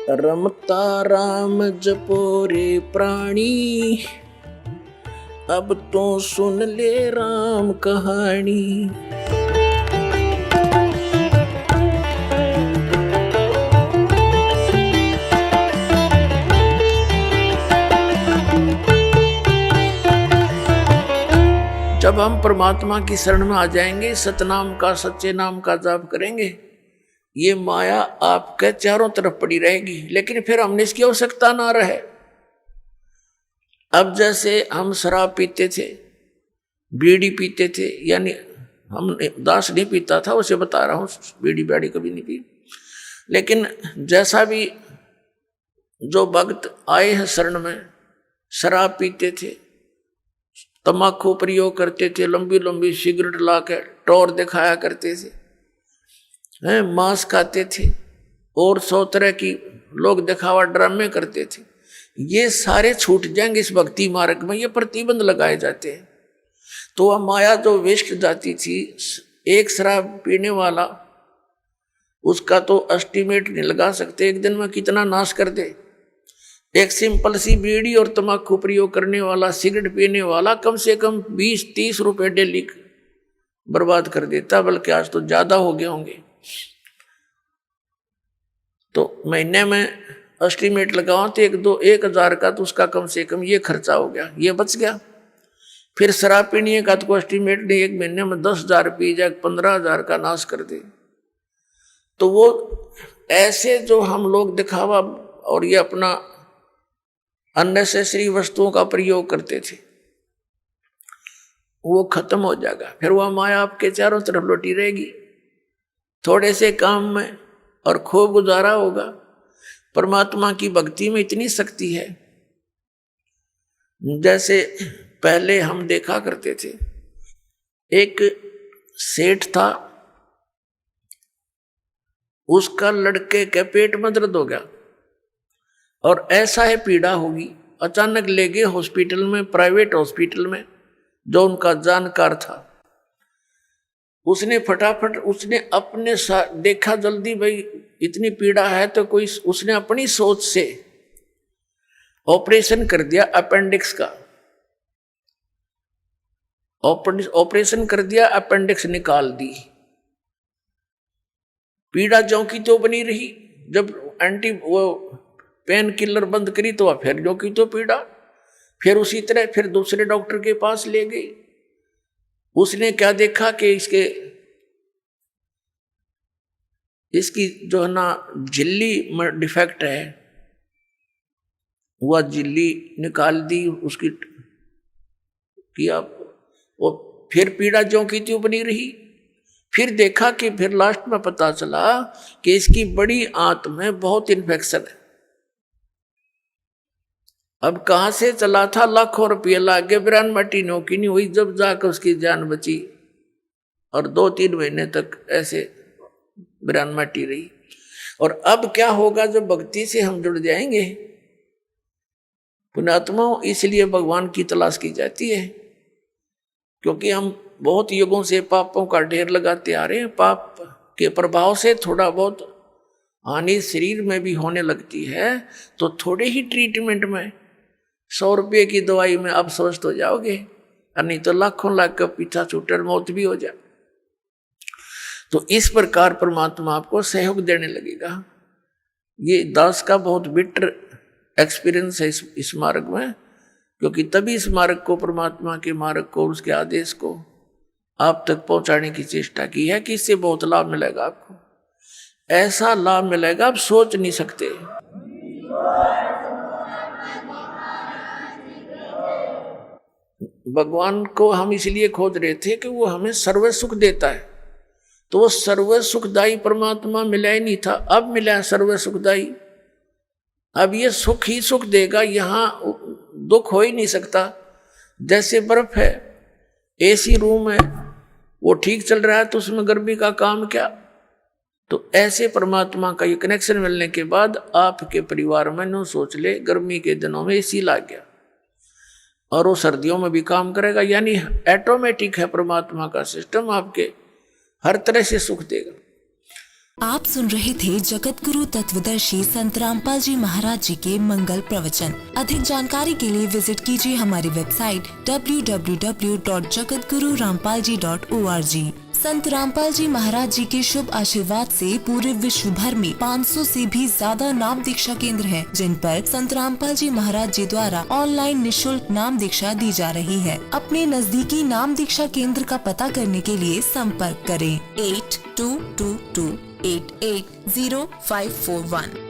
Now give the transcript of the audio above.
रमता राम जपो रे प्राणी, अब तो सुन ले राम कहानी। जब हम परमात्मा की शरण में आ जाएंगे, सतनाम का सच्चे नाम का जाप करेंगे, ये माया आपके चारों तरफ पड़ी रहेगी, लेकिन फिर हमने इसकी आवश्यकता ना रहे। अब जैसे हम शराब पीते थे, बीड़ी पीते थे, यानी हम दास नहीं पीता था, उसे बता रहा हूँ, बीड़ी बाड़ी कभी नहीं पी, लेकिन जैसा भी जो भक्त आए हैं शरण में, शराब पीते थे, तम्बाकू प्रयोग करते थे, लंबी लंबी सिगरेट ला के टोर दिखाया करते थे, मांस खाते थे, और 100 तरह की लोग दिखावा ड्रामे करते थे, ये सारे छूट जाएंगे इस भक्ति मार्ग में। ये प्रतिबंध लगाए जाते हैं। तो वह माया जो वेस्ट जाती थी, एक शराब पीने वाला, उसका तो एस्टिमेट नहीं लगा सकते एक दिन में कितना नाश कर दे। एक सिंपल सी बीड़ी और तम्बाकू प्रयोग करने वाला, सिगरेट पीने वाला कम से कम 20-30 रुपए डेली बर्बाद कर देता, बल्कि आज तो ज्यादा हो गए होंगे। तो महीने में एस्टिमेट लगाओ तो 1,000 का तो उसका कम से कम ये खर्चा हो गया, ये बच गया। फिर शराब पीने का तो एस्टिमेट नहीं, एक महीने में 10,000 पी जाए, 15,000 का नाश कर दे। तो वो ऐसे जो हम लोग दिखावा और ये अपना अननेसेसरी वस्तुओं का प्रयोग करते थे, वो खत्म हो जाएगा। फिर वह माया आपके चारों तरफ लौटी रहेगी। थोड़े से काम में और खूब गुजारा होगा। परमात्मा की भक्ति में इतनी शक्ति है, जैसे पहले हम देखा करते थे, एक सेठ था, उसका लड़के के पेट में दर्द हो गया और ऐसा है पीड़ा होगी, अचानक ले गए हॉस्पिटल में, प्राइवेट हॉस्पिटल में, जो उनका जानकार था। उसने फटाफट उसने अपने देखा जल्दी, भाई इतनी पीड़ा है तो कोई, उसने अपनी सोच से ऑपरेशन कर दिया अपेंडिक्स का, ऑपरेशन कर दिया, अपेंडिक्स निकाल दी। पीड़ा ज्यों की तो बनी रही। जब वो पेन किलर बंद करी तो फिर जो की तो पीड़ा। फिर उसी तरह फिर दूसरे डॉक्टर के पास ले गई। उसने क्या देखा कि इसकी जो है ना झिल्ली में डिफेक्ट है, वह झिल्ली निकाल दी उसकी किया, वो फिर पीड़ा ज्यों की त्यों बनी रही। फिर देखा कि फिर लास्ट में पता चला कि इसकी बड़ी आंत में बहुत इन्फेक्शन है। अब कहां से चला था, लाखों रुपये लागे, बिरान मटी नौकी नहीं हुई, जब जाकर उसकी जान बची। और 2-3 महीने तक ऐसे बिरान मटी रही। और अब क्या होगा, जब भक्ति से हम जुड़ जाएंगे, पुण्यात्माओं, इसलिए भगवान की तलाश की जाती है, क्योंकि हम बहुत युगों से पापों का ढेर लगाते आ रहे हैं। पाप के प्रभाव से थोड़ा बहुत हानि शरीर में भी होने लगती है, तो थोड़े ही ट्रीटमेंट में 100 रुपये की दवाई में आप स्वस्थ हो जाओगे, और नहीं तो लाखों लाख का पीछा छूटर मौत भी हो जाए। तो इस प्रकार परमात्मा आपको सहयोग देने लगेगा। ये दास का बहुत बिटर एक्सपीरियंस है इस मार्ग में, क्योंकि तभी इस मार्ग को, परमात्मा के मार्ग को, उसके आदेश को आप तक पहुंचाने की चेष्टा की है कि इससे बहुत लाभ मिलेगा आपको। ऐसा लाभ मिलेगा आप सोच नहीं सकते। भगवान को हम इसलिए खोज रहे थे कि वो हमें सर्व सुख देता है, तो वो सर्व सुखदायी परमात्मा मिला ही नहीं था, अब मिला है सर्व सुखदायी। अब ये सुख ही सुख देगा, यहां दुख हो ही नहीं सकता। जैसे बर्फ है, एसी रूम है, वो ठीक चल रहा है तो उसमें गर्मी का काम क्या। तो ऐसे परमात्मा का ये कनेक्शन मिलने के बाद आपके परिवार में नो सोच ले, गर्मी के दिनों में एसी लग गया और वो सर्दियों में भी काम करेगा, यानी ऑटोमेटिक है परमात्मा का सिस्टम, आपके हर तरह से सुख देगा। आप सुन रहे थे जगत गुरु तत्वदर्शी संत रामपाल जी महाराज जी के मंगल प्रवचन। अधिक जानकारी के लिए विजिट कीजिए हमारी वेबसाइट www.jagatgururampalji.org। संत रामपाल जी महाराज जी के शुभ आशीर्वाद से पूरे विश्व भर में 500 से भी ज्यादा नाम दीक्षा केंद्र हैं, जिन पर संत रामपाल जी महाराज जी द्वारा ऑनलाइन निशुल्क नाम दीक्षा दी जा रही है। अपने नजदीकी नाम दीक्षा केंद्र का पता करने के लिए संपर्क करें 8222880541।